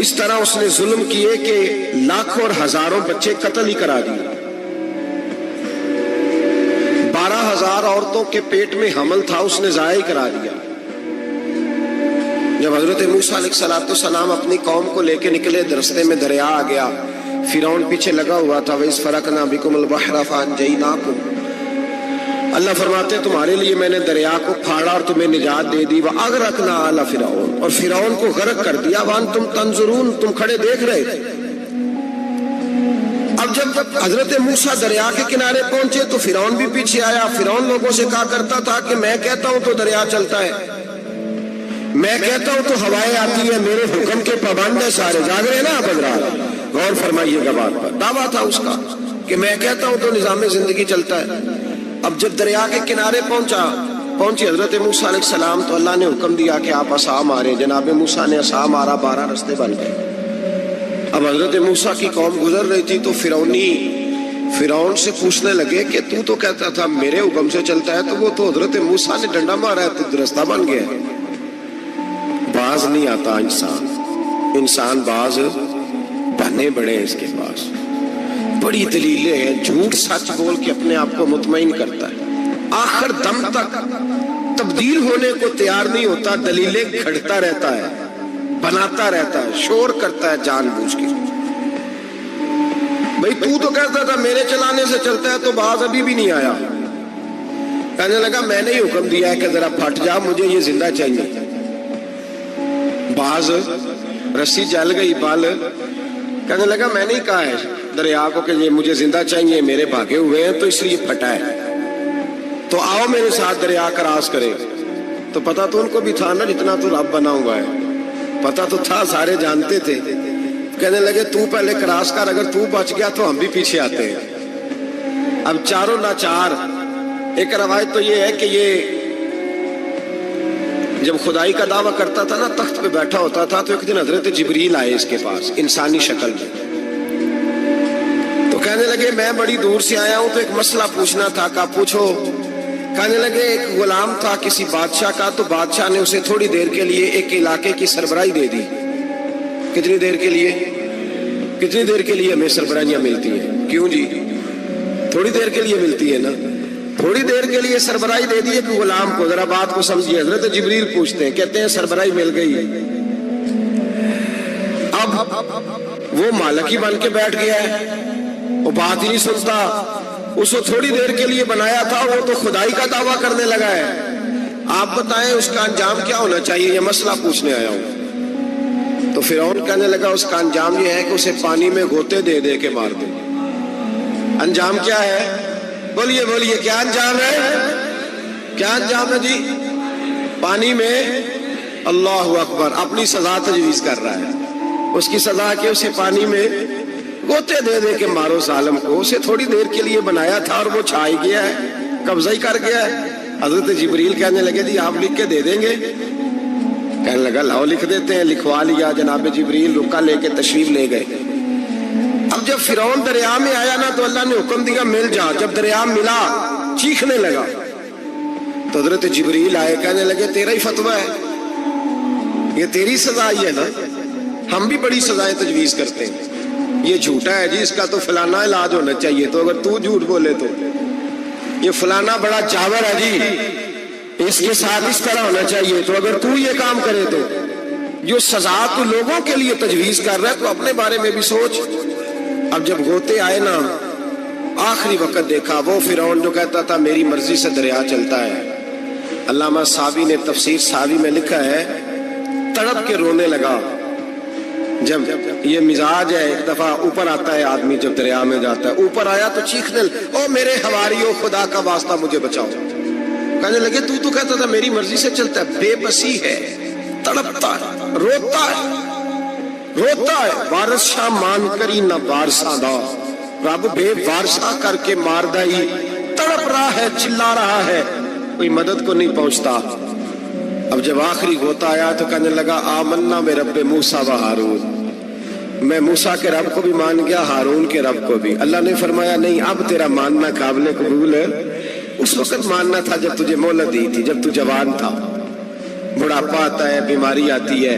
اس طرح اس نے ظلم کیے کہ لاکھوں اور ہزاروں بچے قتل ہی کرا دیے. 12,000 عورتوں کے پیٹ میں حمل تھا اس نے ضائع کرا دیا. جب حضرت موسیٰ علیہ السلام اپنی قوم کو لے کے نکلے، راستے میں دریا آ گیا، فرعون پیچھے لگا ہوا تھا. وَإِذْ فَرَقْنَا بِكُمُ الْبَحْرَ فَأَنْجَيْنَاكُمْ، اللہ فرماتے تمہارے لیے میں نے دریا کو پھاڑا اور تمہیں نجات دے دی. وَأَغْرَقْنَا آلَ فِرْعَوْنَ، اور فرعون کو غرق کر دیا. وَأَنْتُمْ تَنْظُرُونَ، تم کھڑے دیکھ رہے تھے. اب جب حضرت موسیٰ دریا کے کنارے پہنچے تو فرعون بھی پیچھے آیا. فرعون لوگوں سے کہا کرتا تھا کہ میں کہتا ہوں تو دریا چلتا ہے، میں کہتا ہوں تو ہوائیں آتی ہیں، میرے حکم کے پابند ہے سارے. جاگ رہے نا آپ حضرات، غور فرمائیے گا بات پر. دعویٰ تھا اس کا کہ میں کہتا ہوں تو نظام زندگی چلتا ہے. اب جب دریا کے کنارے پہنچی حضرت موسیٰ علیہ السلام تو اللہ نے حکم دیا کہ آپ عصا مارے. جناب موسیٰ نے عصا مارا، 12 رستے بن گئے. اب حضرت موسیٰ کی قوم گزر رہی تھی تو فرعون سے پوچھنے لگے کہ تو کہتا تھا میرے حکم سے چلتا ہے، تو وہ تو حضرت موسیٰ نے ڈنڈا مارا ہے تو رستہ بن گیا. باز نہیں آتا انسان باز بنے بڑے اس کے پاس بڑی دلیلیں ہیں. جھوٹ سچ بول کے اپنے آپ کو مطمئن کرتا ہے، آخر دم تک تبدیل ہونے کو تیار نہیں ہوتا. دلیلیں کھڑتا رہتا ہے، بناتا رہتا ہے، شور کرتا ہے جان بوجھ کے. بھئی تو کہتا تھا میرے چلانے سے چلتا ہے، تو باز ابھی بھی نہیں آیا. کہنے لگا میں نے ہی حکم دیا ہے کہ ذرا پھٹ جا، مجھے یہ زندہ چاہیے. باز رسی جل گئی بال. کہنے لگا میں نے ہی کہا ہے دریا کو کہ یہ مجھے زندہ چاہیے، میرے بھاگے ہوئے ہیں تو اس لیے پھٹا ہے. تو آؤ میرے ساتھ دریا کراس کرے. تو پتا تو ان کو بھی تھا نا جتنا تو رب بنا ہوا ہے، پتا تو تھا، سارے جانتے تھے. کہنے لگے تو پہلے کراس کر، اگر تو بچ گیا تو ہم بھی پیچھے آتے ہیں. اب چاروں لاچار. ایک روایت تو یہ ہے کہ یہ جب خدائی کا دعویٰ کرتا تھا نا، تخت پہ بیٹھا ہوتا تھا، تو ایک دن حضرت جبریل آئے اس کے پاس انسانی شکل میں. تو کہنے لگے میں بڑی دور سے آیا ہوں تو ایک مسئلہ پوچھنا تھا. کہا پوچھو. کہنے لگے ایک غلام تھا کسی بادشاہ کا، تو بادشاہ نے اسے تھوڑی دیر کے لیے ایک علاقے کی سربراہی دے دی. کتنی دیر کے لیے ہمیں سربراہیاں ملتی ہیں؟ کیوں جی؟ تھوڑی دیر کے لیے ملتی ہے نا. تھوڑی دیر کے لیے سربراہی دے دی ایک غلام کو. ذرا بات کو سمجھیے. حضرت جبریل پوچھتے ہیں، کہتے ہیں سربراہی مل گئی. اب وہ مالک ہی بن کے بیٹھ گیا ہے، وہ بات ہی نہیں سنتا. اس کو تھوڑی دیر کے لیے بنایا تھا، وہ تو خدائی کا دعویٰ کرنے لگا ہے. آپ بتائیں اس کا انجام کیا ہونا چاہیے؟ یہ مسئلہ پوچھنے آیا ہوں. تو فرعون کہنے لگا اس کا انجام یہ ہے کہ اسے پانی میں غوطے دے دے کے مار دے. انجام کیا ہے؟ بولیے کیا انجام ہے؟ کیا انجام ہے جی؟ پانی میں. اللہ اکبر. اپنی سزا تجویز کر رہا ہے. اس کی سزا کہ اسے پانی میں غوطے دے دے کے مارو ظالم کو. اسے تھوڑی دیر کے لیے بنایا تھا اور وہ چھائی گیا ہے، قبضہ ہی کر گیا ہے. حضرت جبریل کہنے لگے جی آپ لکھ کے دے دیں گے؟ کہنے لگا لاؤ لکھ دیتے ہیں. لکھوا لیا. جناب جبریل رکا لے کے تشریف لے گئے. اب جب فرعون دریا میں آیا نا تو اللہ نے حکم دیا مل جا. جب دریا ملا چیخنے لگا تو حضرت جبریل آئے. کہنے لگے تیرا ہی فتویٰ ہے، یہ تیری سزا ہی ہے نا. ہم بھی بڑی سزائیں تجویز کرتے ہیں. یہ جھوٹا ہے جی، اس کا تو فلانا علاج ہونا چاہیے. تو اگر تو جھوٹ بولے تو یہ فلانا بڑا چاور ہے جی، اس کے ساتھ اس طرح ہونا چاہیے. تو اگر تو یہ کام کرے تو جو سزا تو لوگوں کے لیے تجویز کر رہا ہے تو اپنے بارے میں بھی سوچ. اب جب غوطے آئے نا، آخری وقت دیکھا وہ فرعون جو کہتا تھا میری مرضی سے دریا چلتا ہے. علامہ ساوی نے تفسیر ساوی میں لکھا ہے تڑپ کے رونے لگا. جب یہ مزاج ہے، ایک دفعہ اوپر آتا ہے آدمی جب دریا میں جاتا ہے، اوپر آیا تو چیخنے او میرے حواریوں خدا کا واسطہ مجھے بچاؤ. کہنے لگے تو کہتا تھا میری مرضی سے چلتا ہے. بے بسی ہے، تڑپتا ہے، روتا ہے. وارث شاہ مان کری نہ وارثہ دا، رب بے وارثہ کر کے مار دائی. تڑپ رہا ہے، چلا رہا ہے، کوئی مدد کو نہیں پہنچتا. اب جب آخری غوطہ آیا تو کہنے لگا آمنا میں رب موسیٰ و ہارون. میں موسیٰ کے رب کو بھی مان گیا، ہارون کے رب کو بھی. اللہ نے فرمایا نہیں، اب تیرا ماننا قابل قبول ہے. اس وقت ماننا تھا جب تجھے مہلت دی تھی، جب تو جوان تھا. بڑھاپا آتا ہے، بیماری آتی ہے،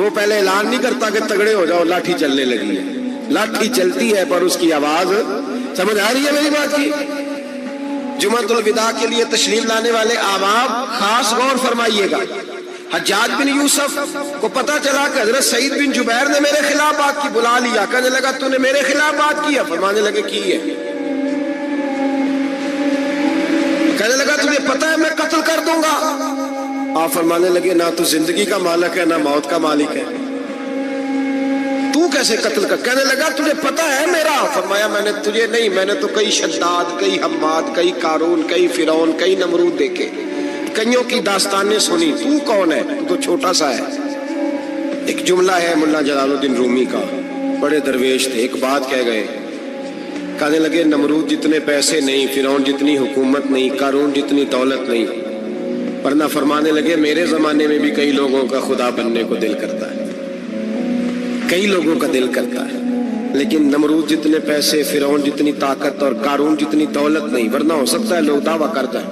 وہ پہلے اعلان نہیں کرتا کہ تگڑے ہو جاؤ، لاٹھی چلنے لگی ہے. لاٹھی چلتی ہے پر اس کی آواز سمجھ آ رہی ہے میری بات کی؟ جمعۃ الوداع کے لیے تشریف لانے والے احباب خاص غور فرمائیے گا. حجاج بن یوسف کو پتا چلا کہ حضرت سعید بن جبیر نے میرے خلاف بات کی، بلا لیا، کہنے لگا تو نے میرے خلاف بات کی ہے؟ فرمانے لگے کی ہے. کہنے لگا تجھے پتا ہے میں قتل کر دوں گا؟ آپ فرمانے لگے نہ تو زندگی کا مالک ہے نہ موت کا مالک ہے، تو کیسے قتل کر؟ کہنے لگا تجھے پتا ہے میرا؟ فرمایا میں نے تجھے نہیں، میں نے تو کئی شداد، کئی حماد، کئی قارون، کئی فرعون، کئی نمرود دیکھے، کئیوں کی داستانیں سنی، تو کون ہے؟ تو چھوٹا سا ہے. ایک جملہ ہے ملا جلال الدین رومی کا، بڑے درویش تھے، ایک بات کہہ گئے، کہنے لگے نمرود جتنے پیسے نہیں، فرعون جتنی حکومت نہیں، قارون جتنی دولت نہیں، ورنہ فرمانے لگے میرے زمانے میں بھی کئی لوگوں کا خدا بننے کو دل کرتا ہے، کئی لوگوں کا دل کرتا ہے، لیکن نمرود جتنے پیسے، فرعون جتنی طاقت اور قارون جتنی دولت نہیں، ورنہ ہو سکتا ہے لوگ دعویٰ کر جائیں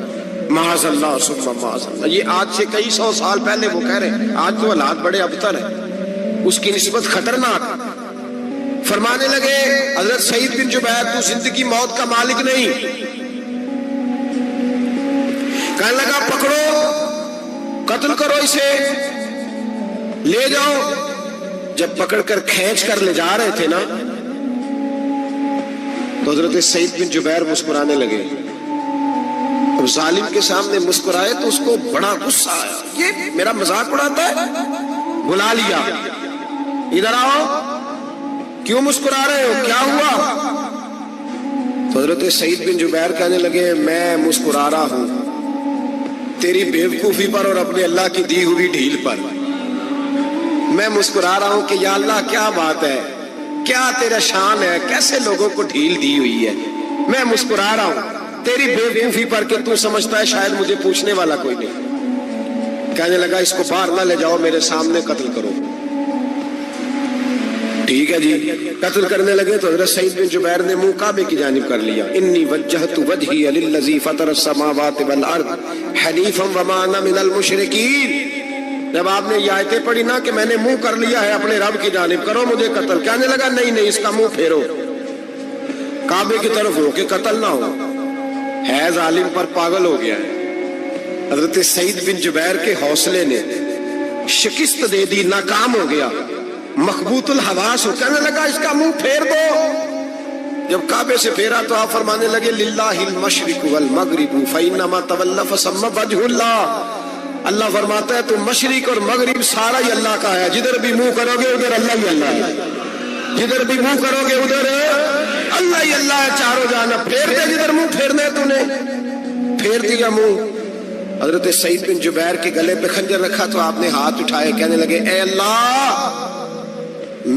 معاذ اللہ ثم معاذ اللہ. یہ آج سے کئی سو سال پہلے وہ کہہ رہے ہیں، آج تو حالات بڑے ابتر ہیں، اس کی نسبت خطرناک. فرمانے لگے حضرت سعید بن جبیر تو زندگی موت کا مالک نہیں. کہنے لگا پکڑو، قتل کرو اسے، لے جاؤ. جب پکڑ کر کھینچ کر لے جا رہے تھے نا تو حضرت سعید بن جبیر مسکرانے لگے. اب ظالم کے سامنے مسکرائے تو اس کو بڑا غصہ آیا، یہ میرا مذاق اڑاتا ہے. بلا لیا، ادھر آؤ، کیوں مسکرا رہے ہو، کیا ہوا؟ تو حضرت سعید بن جبیر کہنے لگے میں مسکرا رہا ہوں تیری بیوقوفی پر اور اپنے اللہ کی دی ہوئی ڈھیل پر. میں مسکرا رہا ہوں کہ یا اللہ کیا بات ہے، کیا تیرا شان ہے، کیسے لوگوں کو ڈھیل دی ہوئی ہے. میں مسکرا رہا ہوں تیری بیوقوفی پر کہ تو سمجھتا ہے شاید مجھے پوچھنے والا کوئی نہیں. کہنے لگا اس کو باہر نہ لے جاؤ، میرے سامنے قتل کرو. ٹھیک ہے جی، قتل کرنے لگے تو حضرت سعید بن جبیر نے منہ کعبے کی جانب کر لیا. انی وجہت وجہی للذی فطر السماوات والارض حنیفا وما انا من المشرکین. جب آپ نے یہ آیتیں پڑھی نا کہ میں نے منہ کر لیا ہے اپنے رب کی جانب، کرو مجھے قتل. کہنے لگا نہیں نہیں، اس کا منہ پھیرو، کعبے کی طرف ہو کہ قتل نہ ہو. ہے ظالم پر پاگل ہو گیا ہے. حضرت سعید بن جبیر کے حوصلے نے شکست دے دی، ناکام ہو گیا، مخبوط الحواس ہو. کہنے لگا اس کا منہ پھیر دو. جب کعبے سے پھیرا تو آپ فرمانے لگے للہ المشرق والمغرب فإنما تولى فثم وجه اللہ. اللہ فرماتا ہے تو مشرق اور مغرب سارا ہی اللہ کا ہے، جدھر بھی منہ کرو گے ادھر اللہ ہی اللہ ہے، جدھر بھی منہ کرو گے ادھر اللہ ہی اللہ ہے. چاروں جانا پھیر دے، جدھر منہ پھیرنا ہے تو نے پھیر دیا منہ. حضرت سعید بن جبیر کے گلے پہ خنجر رکھا تو آپ نے ہاتھ اٹھائے، کہنے لگے اے اللہ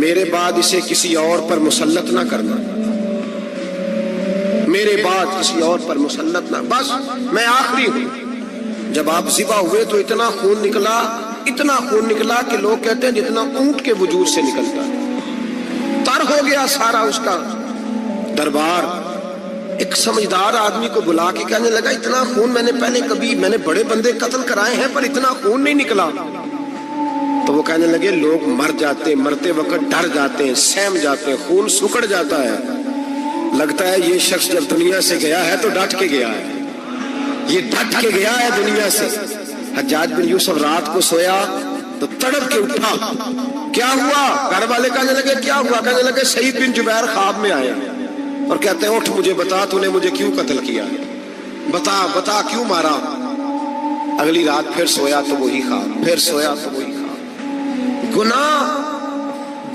میرے بعد اسے کسی اور پر مسلط نہ کرنا، میرے بعد کسی اور پر مسلط نہ، بس میں آخری ہوں. جب آپ ذبح ہوئے تو اتنا خون نکلا، اتنا خون نکلا کہ لوگ کہتے ہیں جتنا اونٹ کے وجود سے نکلتا ہے. تر ہو گیا سارا اس کا دربار. ایک سمجھدار آدمی کو بلا کے کہنے لگا اتنا خون میں نے پہلے کبھی، میں نے بڑے بندے قتل کرائے ہیں پر اتنا خون نہیں نکلا. تو وہ کہنے لگے لوگ مر جاتے ہیں، مرتے وقت ڈر جاتے ہیں، سہم جاتے ہیں، خون سکڑ جاتا ہے. لگتا ہے یہ شخص جب دنیا سے گیا ہے تو ڈٹ کے گیا ہے، یہ ڈٹ کے گیا ہے دنیا سے. حجاج بن یوسف رات کو سویا تو تڑپ کے اٹھا، کیا ہوا؟ گھر والے کہنے لگے کیا ہوا؟ کہنے لگے سعید بن جبیر خواب میں آیا اور کہتے ہیں اٹھ مجھے بتا تو نے مجھے کیوں قتل کیا، بتا بتا کیوں مارا. اگلی رات پھر سویا تو وہی خواب، پھر سویا تو وہی خواب.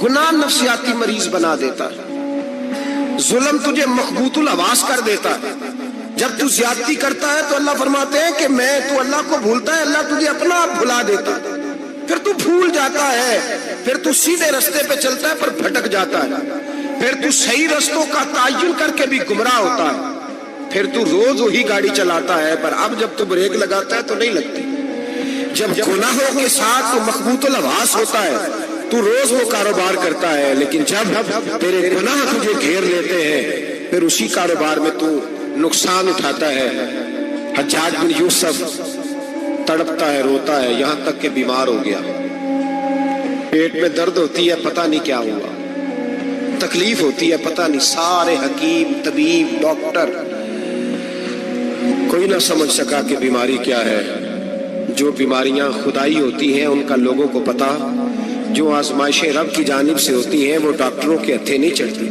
گناہ نفسیاتی مریض بنا دیتا ہے، ظلم تجھے مخبوط الحواس کر دیتا ہے. جب تو زیادتی کرتا ہے تو اللہ فرماتے ہیں کہ میں، تو اللہ کو بھولتا ہے، اللہ تجھے اپنا آپ بھلا دیتا ہے. پھر تو بھول جاتا ہے، پھر تو سیدھے رستے پہ چلتا ہے پر بھٹک جاتا ہے، پھر تو صحیح رستوں کا تعین کر کے بھی گمراہ ہوتا ہے، پھر تو روز وہی گاڑی چلاتا ہے پر اب جب تو بریک لگاتا ہے تو نہیں لگتی. جب گناہوں کے ساتھ تو مخبوط الحواس ہوتا ہے تو روز وہ کاروبار کرتا ہے، لیکن جب تیرے گناہ تجھے گھیر لیتے ہیں پھر اسی کاروبار میں تو نقصان اٹھاتا ہے. حجاج بن یوسف تڑپتا ہے، روتا ہے، یہاں تک کہ بیمار ہو گیا. پیٹ میں درد ہوتی ہے پتہ نہیں کیا ہوا، تکلیف ہوتی ہے پتہ نہیں، سارے حکیم طبیب ڈاکٹر کوئی نہ سمجھ سکا کہ بیماری کیا ہے۔ جو بیماریاں خدائی ہوتی ہیں ان کا لوگوں کو پتا، جو آزمائشیں رب کی جانب سے ہوتی ہیں وہ ڈاکٹروں کے ہتھے نہیں چڑھتی،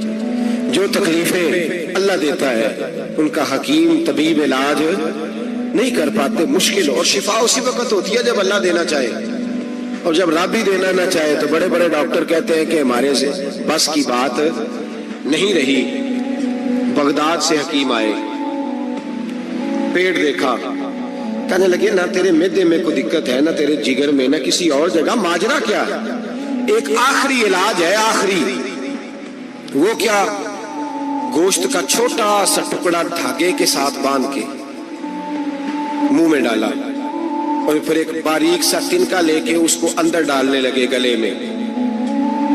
جو تکلیفیں اللہ دیتا ہے ان کا حکیم طبیب علاج نہیں کر پاتے، مشکل، اور شفا اسی وقت ہوتی ہے جب اللہ دینا چاہے، اور جب رب بھی دینا نہ چاہے تو بڑے بڑے ڈاکٹر کہتے ہیں کہ ہمارے سے بس کی بات نہیں رہی۔ بغداد سے حکیم آئے، پیٹ دیکھا، کہنے لگے نہ تیرے معدے میں کوئی دقت ہے، نہ تیرے جگر میں، نہ کسی اور جگہ، ماجرا کیا ہے؟ ایک آخری علاج ہے، آخری، وہ کیا؟ گوشت کا چھوٹا سا ٹکڑا دھاگے کے ساتھ باندھ کے منہ میں ڈالا، اور پھر ایک باریک سا تنکا لے کے اس کو اندر ڈالنے لگے گلے میں۔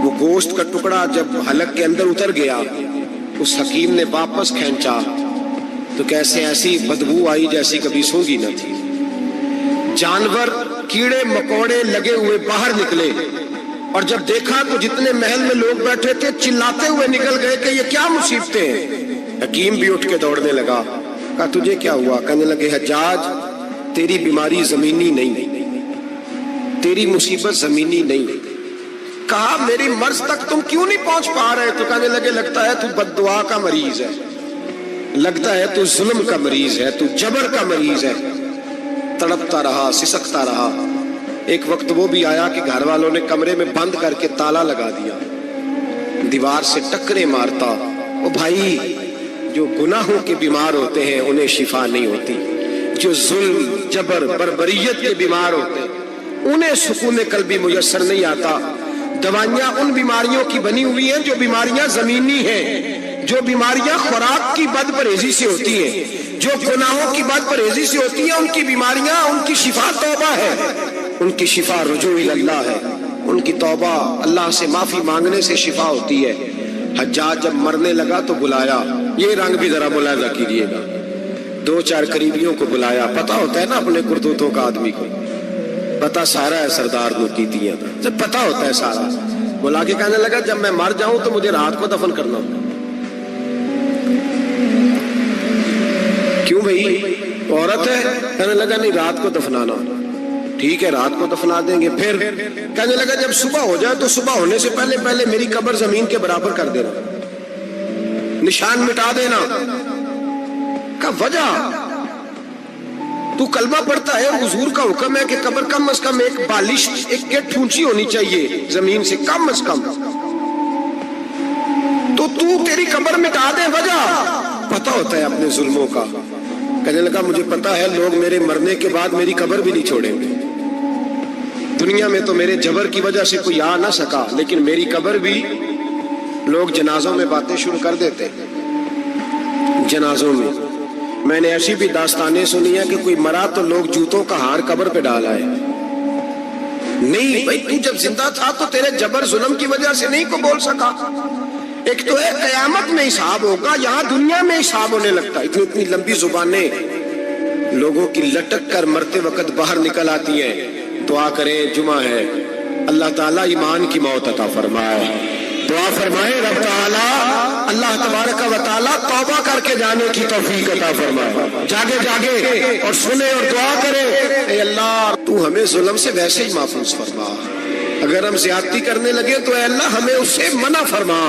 وہ گوشت کا ٹکڑا جب حلق کے اندر اتر گیا، اس حکیم نے واپس کھینچا تو کیسے ایسی بدبو آئی جیسی کبھی سونگی نہ تھی۔ جانور کیڑے مکوڑے لگے ہوئے باہر نکلے، اور جب دیکھا تو جتنے محل میں لوگ بیٹھے تھے چلاتے ہوئے نکل گئے کہ یہ کیا مصیبتیں ہیں۔ حکیم بھی اٹھ کے دوڑنے لگا، کہا تجھے کیا ہوا؟ کہنے لگے حجاج تیری بیماری زمینی نہیں، تیری مصیبت زمینی نہیں۔ کہا میری مرض تک تم کیوں نہیں پہنچ پا رہے؟ تو کہنے لگے لگتا ہے تو بد دعا کا مریض ہے، لگتا ہے تو ظلم کا مریض ہے، تو جبر کا مریض ہے۔ تڑپتا رہا، سسکتا رہا۔ ایک وقت وہ بھی آیا کہ گھر والوں نے کمرے میں بند کر کے تالا لگا دیا، دیوار سے ٹکرے مارتا۔ او بھائی، جو گناہوں کے بیمار ہوتے ہیں انہیں شفا نہیں ہوتی، جو ظلم جبر بربریت کے بیمار ہوتے ہیں انہیں سکون قلبی میسر نہیں آتا۔ دوائیاں ان بیماریوں کی بنی ہوئی ہیں جو بیماریاں زمینی ہیں، جو بیماریاں خوراک کی بد پرہیزی سے ہوتی ہیں، جو گناہوں کی بد پرہیزی سے ہوتی ہیں، ان کی بیماریاں، ان کی شفا توبہ ہے، ان کی شفا رجوع اللہ ہے، ان کی توبہ اللہ سے معافی مانگنے سے شفا ہوتی ہے۔ حجاج جب مرنے لگا تو بلایا، یہ رنگ بھی ذرا ملاحظہ کیجیے گا، دو چار قریبیوں کو بلایا، پتا ہوتا ہے نا اپنے کرتوتوں کا آدمی کو، پتا سارا ہے سردار کو کیتیاں، جب پتا ہوتا ہے سارا، بلا کے کہنے لگا جب میں مر جاؤں تو مجھے رات کو دفن کرنا ہوگا۔ کیوں بھائی، عورت ہے؟ کہنے لگا نہیں رات کو دفنانا، ٹھیک ہے رات کو دفنا دیں گے۔ پھر کہنے لگا جب صبح ہو جائے تو صبح ہونے سے پہلے پہلے میری قبر زمین کے برابر کر دینا، نشان مٹا دینا۔ کا وجہ تو کلمہ پڑھتا ہے، حضور کا حکم ہے کہ قبر کم از کم ایک بالش، ایک گٹ اونچی ہونی چاہیے زمین سے کم از کم، تو تیری قبر مٹا دے، وجہ پتا ہوتا ہے اپنے ظلموں کا۔ کہنے لگا مجھے پتا ہے لوگ میرے مرنے کے بعد میری قبر بھی نہیں چھوڑیں گے، دنیا میں تو میرے جبر کی وجہ سے کوئی آ نہ سکا، لیکن میری قبر بھی لوگ جنازوں میں باتیں شروع کر دیتے ہیں۔ جنازوں میں نے ایسی بھی داستانیں سنی ہیں کہ کوئی مرا تو لوگ جوتوں کا ہار قبر پہ ڈالا ہے۔ نہیں بھائی، تو جب زندہ تھا تو تیرے جبر ظلم کی وجہ سے نہیں کو بول سکا۔ ایک تو ہے قیامت میں حساب ہوگا، یہاں دنیا میں حساب ہونے لگتا ہے۔ اتنی لمبی زبانیں لوگوں کی لٹک کر مرتے وقت باہر نکل آتی ہیں۔ دعا کریں، جمعہ ہے، اللہ تعالیٰ ایمان کی موت عطا فرمائے۔ دعا فرمائے رب تعالیٰ، اللہ تبارک و تعالیٰ توبہ کر کے جانے کی توفیق عطا فرمائے۔ جاگے جاگے اور سنے اور دعا کرے، اے اللہ تو ہمیں ظلم سے ویسے ہی محفوظ فرما، اگر ہم زیادتی کرنے لگے تو اے اللہ ہمیں اس سے منع فرما،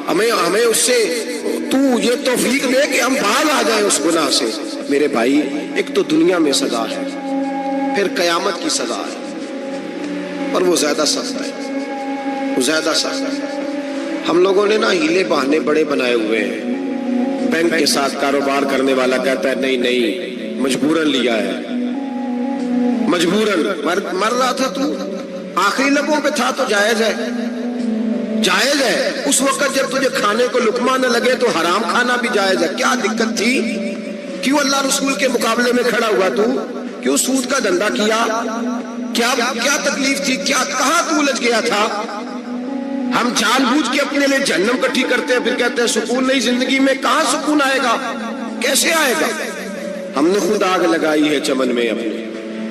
ہمیں اس سے تو یہ توفیق دے کہ ہم باہر آ جائیں اس گناہ سے۔ میرے بھائی، ایک تو دنیا میں سزا ہے، پھر قیامت کی سزا ہے، اور وہ زیادہ سخت ہے، وہ زیادہ سخت ہے۔ ہم لوگوں نے نا ہیلے بہانے بڑے بنائے ہوئے ہیں۔ بینک کے ساتھ کاروبار کرنے والا کہتا ہے نہیں مجبوراً لیا ہے، مجبوراً مر رہا تھا تو آخری لبوں پہ تھا تو جائز ہے، جائز ہے۔ اس وقت جب تجھے کھانے کو لقمہ نہ لگے تو حرام کھانا بھی جائز ہے۔ کیا دقت تھی؟ کیوں اللہ رسول کے مقابلے میں کھڑا ہوا تو؟ کیوں سود کا دھندا کیا؟ کیا تکلیف تھی؟ کہاں تو الجھ گیا تھا؟ ہم جان بوجھ کے اپنے لیے جہنم کٹھی کرتے ہیں، پھر کہتے ہیں سکون نہیں زندگی میں۔ کہاں سکون آئے گا؟ کیسے آئے گا؟ ہم نے خود آگ لگائی ہے چمن میں اپنے۔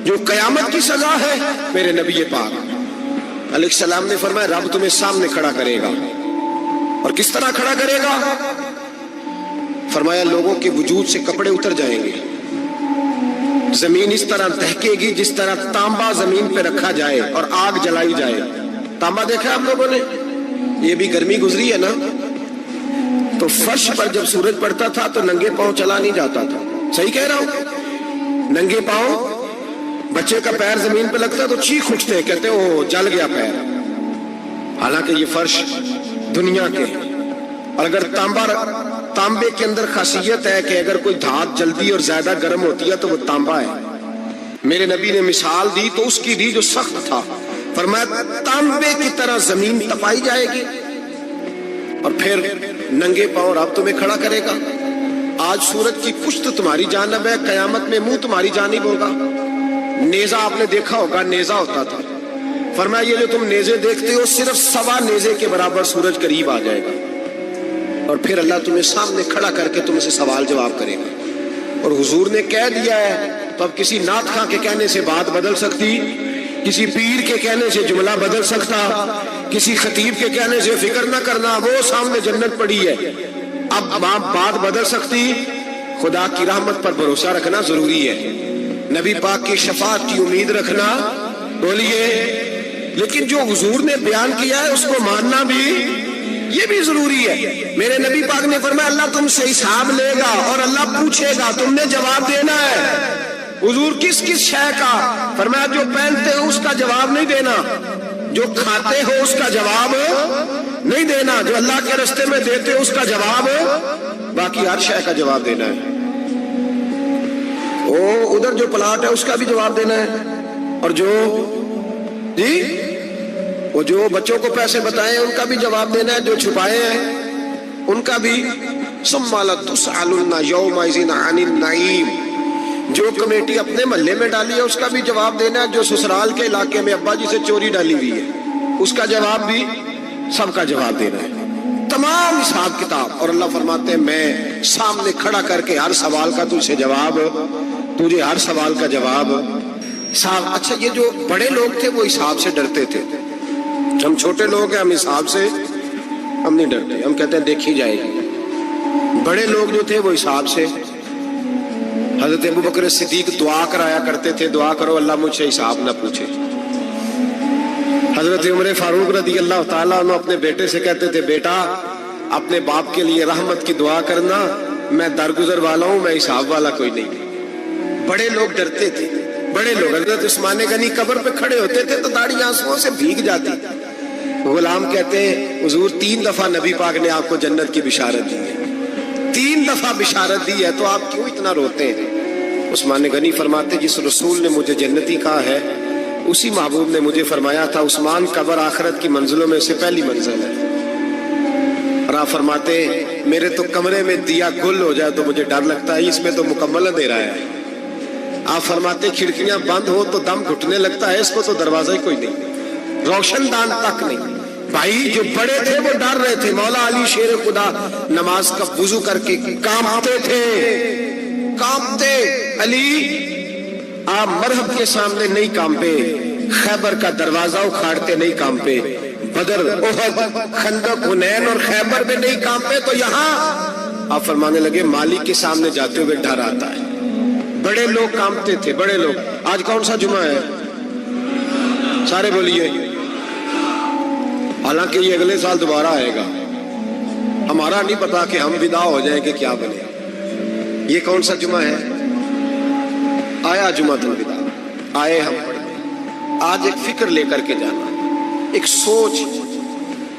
جو قیامت کی سزا ہے، میرے نبی پاک علیہ السلام نے فرمایا رب تمہیں سامنے کھڑا کرے گا. اور کس طرح کھڑا کرے گا؟ فرمایا لوگوں کے وجود سے کپڑے اتر جائیں گے، زمین اس طرح دہکے گی جس طرح تانبا زمین پہ رکھا جائے اور آگ جلائی جائے. تانبا دیکھا آپ لوگوں نے؟ یہ بھی گرمی گزری ہے نا، تو فرش پر جب سورج پڑتا تھا تو ننگے پاؤں چلا نہیں جاتا تھا. صحیح کہہ رہا ہوں؟ ننگے پاؤں، بچے کا پیر زمین پہ لگتا تو چیخ اٹھتے، کہتے وہ جل گیا پیر. حالانکہ یہ فرش دنیا کے، اور اگر تانبے کے اندر خاصیت ہے کہ اگر کوئی دھات جلدی اور زیادہ گرم ہوتی ہے تو وہ تانبا ہے. میرے نبی نے مثال دی تو اس کی دی جو سخت تھا، فرمایا تانبے کی طرح زمین تپائی جائے گی اور پھر ننگے پاؤں رب تمہیں کھڑا کرے گا. آج سورج کی پشت تمہاری جانب ہے، قیامت میں منہ تمہاری جانب ہوگا. نیزہ آپ نے دیکھا ہوگا، نیزہ ہوتا تھا. فرمایا یہ جو تم نیزے دیکھتے ہو صرف 1.25 نیزے کے برابر سورج قریب آ جائے گا اور پھر اللہ تمہیں سامنے کھڑا کر کے تم سے سوال جواب کرے گا. اور حضور نے کہہ دیا ہے تو اب کسی نعت خواں کے کہنے سے بات بدل سکتی، کسی پیر کے کہنے سے جملہ بدل سکتا، کسی خطیب کے کہنے سے فکر نہ کرنا وہ سامنے جنت پڑی ہے، اب بات بدل سکتی؟ خدا کی رحمت پر بھروسہ رکھنا ضروری ہے، نبی پاک کی شفاعت کی امید رکھنا. بولیے. لیکن جو حضور نے بیان کیا ہے اس کو ماننا بھی یہ بھی ضروری ہے. میرے نبی پاک نے فرمایا اللہ تم سے حساب لے گا اور اللہ پوچھے گا، تم نے جواب دینا ہے. حضور کس کس شے کا؟ فرمایا جو پہنتے ہو اس کا جواب نہیں دینا، جو کھاتے ہو اس کا جواب نہیں دینا، جو اللہ کے راستے میں دیتے ہو اس کا جواب، باقی ہر شے کا جواب دینا ہے. ادھر جو پلاٹ ہے اس کا بھی جواب دینا ہے، اور جو جی وہ جو بچوں کو پیسے بتائے ان کا بھی جواب دینا ہے، جو چھپائے ہیں ان کا بھی. ثم لتسألن یومئذ عن النعیم. جو کمیٹی اپنے محلے میں ڈالی ہے اس کا بھی جواب دینا ہے، جو سسرال کے علاقے میں ابا جی سے چوری ڈالی ہوئی ہے اس کا جواب بھی، سب کا جواب دینا ہے، تمام حساب کتاب. اور اللہ فرماتے ہیں میں سامنے کھڑا کر کے ہر سوال کا تجھ سے جواب، تجھے ہر سوال کا جواب. اچھا یہ جو بڑے لوگ تھے وہ حساب سے ڈرتے تھے، ہم چھوٹے لوگ ہیں ہم حساب سے ہم نہیں ڈرتے، ہم کہتے ہیں دیکھی جائے گی. بڑے لوگ جو تھے وہ حساب سے. حضرت ابوبکر صدیق دعا کرایا کرتے تھے، دعا کرو اللہ مجھ سے حساب نہ پوچھے. حضرت عمر فاروق رضی اللہ تعالیٰ عنہ اپنے بیٹے سے کہتے تھے بیٹا اپنے باپ کے لیے رحمت کی دعا کرنا، میں درگزر والا ہوں، میں حساب والا کوئی نہیں. بڑے لوگ ڈرتے تھے. بڑے لوگ حضرت عثمان غنی قبر پہ کھڑے ہوتے تھے تو داڑھی آنسوؤں سے بھیگ جاتی. غلام کہتے ہیں حضور 3 دفعہ نبی پاک نے آپ کو جنت کی بشارت دی ہے، 3 دفعہ بشارت دی ہے تو آپ کیوں اتنا روتے ہیں؟ عثمان غنی فرماتے جس رسول نے مجھے جنتی کہا ہے اسی محبوب نے مجھے فرمایا تھا عثمان قبر آخرت کی منزلوں میں سے پہلی منزل ہے. اور آپ فرماتے میرے تو کمرے میں دیا گل ہو جائے تو مجھے ڈر لگتا ہے، اس میں تو مکمل اندھیرا ہے. آپ فرماتے کھڑکیاں بند ہو تو دم گھٹنے لگتا ہے، اس کو تو دروازہ ہی کوئی نہیں، روشن دان تک نہیں. بھائی جو بڑے تھے وہ ڈر رہے تھے. مولا علی شیر خدا نماز کا وضو کر کے کانپتے تھے، کانپتے. علی آپ مرحب کے سامنے نہیں کانپے، خیبر کا دروازہ اکھاڑتے نہیں کانپے، بدر احد خندق حنین اور خیبر میں نہیں کانپے، تو یہاں آپ فرمانے لگے مالک کے سامنے جاتے ہوئے ڈر آتا ہے. بڑے لوگ کانپتے تھے، بڑے لوگ. آج کون سا جمعہ ہے؟ سارے بولیے. حالانکہ یہ اگلے سال دوبارہ آئے گا، ہمارا نہیں پتا کہ ہم ودا ہو جائیں کہ کیا بنے. یہ کون سا جمعہ ہے؟ آیا جمعۃ الوداع، آئے ہم پڑھیں. آج ایک فکر لے کر کے جانا، ایک سوچ.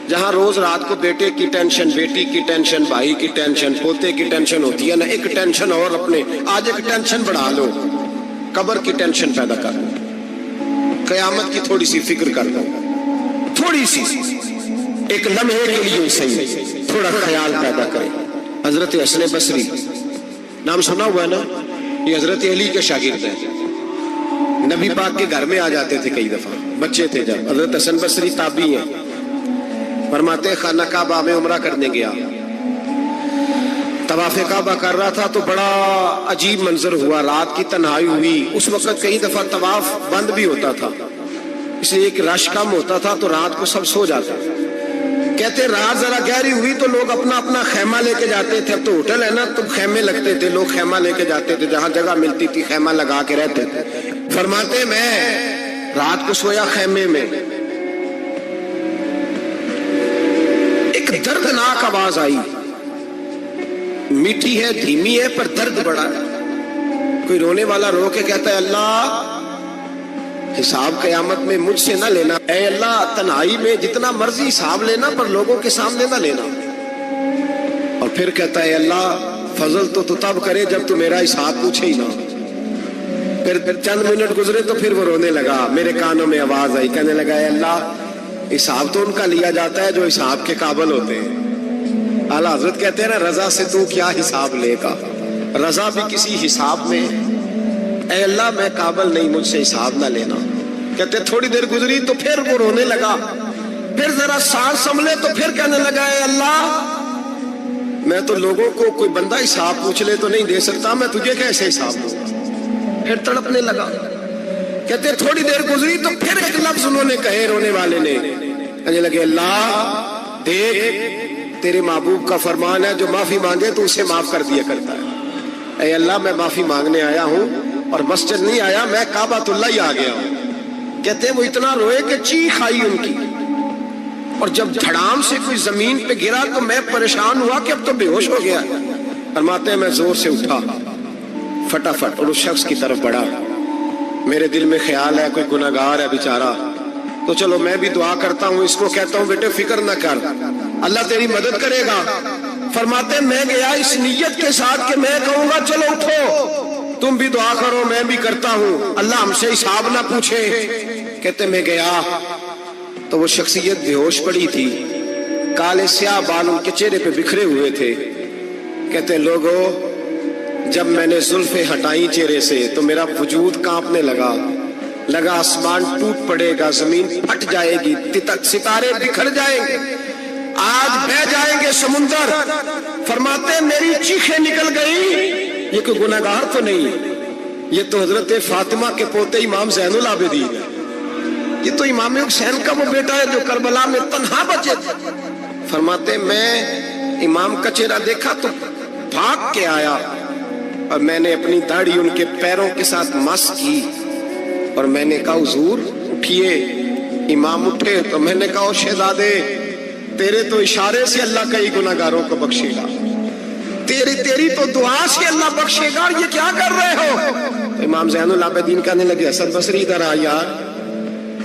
جہاں روز رات کو بیٹے کی ٹینشن، بیٹی کی ٹینشن، بھائی کی ٹینشن، پوتے کی ٹینشن ہوتی ہے نا، ایک ٹینشن اور اپنے آج ایک ٹینشن بڑھا لو، قبر کی ٹینشن پیدا کر لو، قیامت کی تھوڑی سی فکر کر لو، تھوڑی سی ایک لمحے کے لیے صحیح تھوڑا خیال پیدا کریں. حضرت حسن بصری نام سنا ہوا ہے نا، یہ حضرت علی کے شاگرد ہیں، نبی پاک کے گھر میں آ جاتے تھے کئی دفعہ، بچے تھے جب. حضرت حسن بصری تابعی ہیں. فرماتے خانہ کعبہ میں عمرہ کرنے گیا، طواف کعبہ کر رہا تھا تو بڑا عجیب منظر ہوا، رات کی تنہائی ہوئی. اس وقت کئی دفعہ طواف بند بھی ہوتا تھا، اس لیے ایک رش کم ہوتا تھا تو رات کو سب سو جاتے تھے. کہتے رات ذرا گہری ہوئی تو لوگ اپنا اپنا خیمہ لے کے جاتے تھے. اب تو ہوٹل ہے نا تو خیمے لگتے تھے, لوگ خیمہ لے کے جاتے تھے, جہاں جگہ ملتی تھی خیمہ لگا کے رہتے تھے. فرماتے میں رات کو سویا خیمے میں, ایک دردناک آواز آئی, میٹھی ہے دھیمی ہے پر درد بڑا ہے. کوئی رونے والا رو کے کہتا ہے اللہ حساب قیامت میں مجھ سے نہ لینا, اے اللہ تنہائی میں جتنا مرضی حساب لینا پر لوگوں کے سامنے نہ لینا. اور پھر کہتا ہے اللہ فضل تو تب کرے جب تو میرا حساب پوچھے ہی نہ. پھر چند منٹ گزرے تو پھر وہ رونے لگا. میرے کانوں میں آواز آئی, کہنے لگا اے اللہ حساب تو ان کا لیا جاتا ہے جو حساب کے قابل ہوتے ہیں. اعلیٰ حضرت کہتے ہیں نا رضا سے تو کیا حساب لے گا, رضا بھی کسی حساب میں. اے اللہ میں قابل نہیں, مجھ سے حساب نہ لینا. کہتے تھوڑی دیر گزری تو پھر وہ رونے لگا. پھر ذرا سانس سنبھلے تو پھر کہنے لگا اے اللہ میں تو لوگوں کو کوئی بندہ حساب پوچھ لے تو نہیں دے سکتا, میں تجھے کیسے حساب دوں. پھر تڑپنے لگا. کہتے تھوڑی دیر گزری تو پھر ایک لفظ انہوں نے کہے رونے والے نے, کہنے لگے اللہ دیکھ تیرے محبوب کا فرمان ہے جو معافی مانگے تو اسے معاف کر دیا کرتا ہے. اے اللہ میں معافی مانگنے آیا ہوں اور مسجد نہیں آیا, میں کعبۃ اللہ ہی آ گیا ہوں. کہتے ہیں وہ اتنا روئے کہ چیخ آئی ان کی, اور جب دھڑام سے کوئی زمین پہ گرا تو میں پریشان ہوا کہ اب تو بے ہوش ہو گیا. فرماتے ہیں میں زور سے اٹھا فٹافٹ اور اس شخص کی طرف بڑھا. میرے دل میں خیال ہے کوئی گناہگار ہے بیچارہ, تو چلو میں بھی دعا کرتا ہوں, اس کو کہتا ہوں بیٹے فکر نہ کر اللہ تیری مدد کرے گا. فرماتے ہیں میں گیا اس نیت کے ساتھ کہ میں کہوں گا چلو اٹھو تم بھی دعا کرو میں بھی کرتا ہوں, اللہ ہم سے حساب نہ پوچھے. کہتے میں گیا تو وہ شخصیت بے ہوش پڑی تھی, کالے سیاہ بال ان کے چہرے پہ بکھرے ہوئے تھے. کہتے لوگوں جب میں نے زلفیں ہٹائی چہرے سے تو میرا وجود کانپنے لگا آسمان ٹوٹ پڑے گا, زمین پھٹ جائے گی, ستارے بکھر جائیں گے, آج بہ جائیں گے سمندر. فرماتے میری چیخیں نکل گئی. یہ کوئی گناہگار تو نہیں, یہ تو حضرت فاطمہ کے پوتے امام زین العابدین ہے, یہ تو امام حسین کا وہ بیٹا ہے جو کربلا میں تنہا بچے تھے. فرماتے میں امام کا چہرہ دیکھا تو بھاگ کے آیا اور میں نے اپنی داڑھی ان کے پیروں کے ساتھ مس کی اور میں نے کہا حضور اٹھیے. امام اٹھے تو میں نے کہا شہزادے تیرے تو اشارے سے اللہ کئی گناہگاروں کو بخشے گا, تیری تو دعا سے اللہ بخشے گا, اور یہ کیا کر رہے ہو. امام زین العابدین کہنے لگے حسن بصری ادھر آ یار,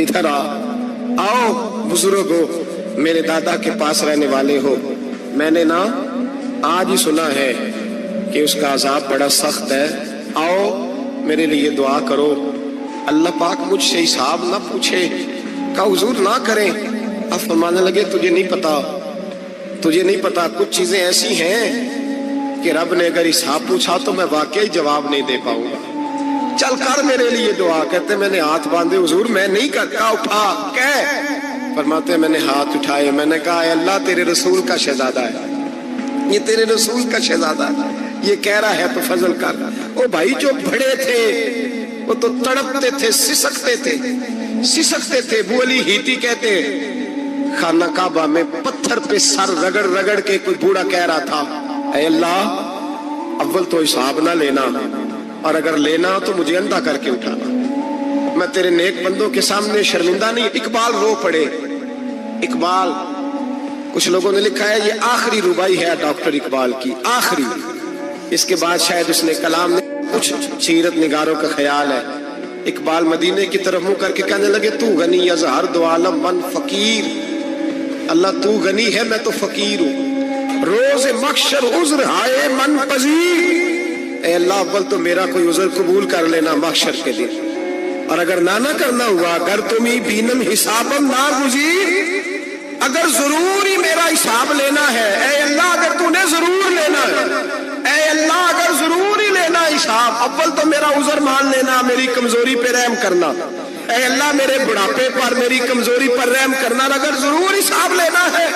ادھر آؤ بزرگو, میرے دادا کے پاس رہنے والے ہو. میں نے نا آج ہی سنا ہے کہ اس کا عذاب بڑا سخت ہے, آؤ میرے لیے دعا کرو, اللہ پاک مجھ سے حساب نہ پوچھے. کہا حضور نہ کریں. اب فرمانے لگے تجھے نہیں پتا کچھ چیزیں ایسی ہیں کہ رب نے اگر حساب پوچھا تو میں واقعی جواب نہیں دے پاؤں گا, چل کر میرے لیے دعا. کہتے میں نے ہاتھ باندھے حضور میں نہیں کرتا, اٹھا کہہ. فرماتے میں نے ہاتھ اٹھائے, میں نے کہا اے اللہ تیرے رسول کا شہزادہ ہے, یہ تیرے رسول کا شہزادہ ہے, یہ کہہ رہا ہے تو فضل کر. او بھائی جو بڑے تھے وہ تو تڑپتے تھے, سسکتے تھے. ابو علی ہیتی کہتے خانہ کعبہ میں پتھر پہ سر رگڑ رگڑ کے کوئی بوڑھا کہہ رہا تھا اے اللہ اول تو حساب نہ لینا, اور اگر لینا تو مجھے اندھا کر کے اٹھانا, میں تیرے نیک بندوں کے سامنے شرمندہ نہیں. اقبال رو پڑے. اقبال کچھ لوگوں نے لکھا ہے یہ آخری ربائی ہے ڈاکٹر اقبال کی, آخری. اس کے بعد شاید اس نے کلام نے کچھ سیرت نگاروں کا خیال ہے. اقبال مدینے کی طرف منہ کر کے کہنے لگے تو غنی از ہر دو عالم من فقیر, اللہ تو غنی ہے میں تو فقیر ہوں. روز محشر عذر ہائے من پذیر, اے اللہ اول تو میرا کوئی عذر قبول کر لینا محشر کے دن, اور اگر نہ کرنا ہوا اگر تمہیں بینم حسابم نا گزیر, اگر ضرور ہی میرا حساب لینا ہے اے اللہ, اگر تو نے ضرور لینا ہے اے اللہ, اگر ضرور ہی لینا حساب اول تو میرا عذر مان لینا, میری کمزوری پہ رحم کرنا. اے اللہ میرے بڑھاپے پر میری کمزوری پر رحم کرنا, اگر ضرور حساب لینا ہے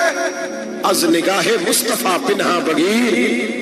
از نگاہ مصطفیٰ پنہا بغیر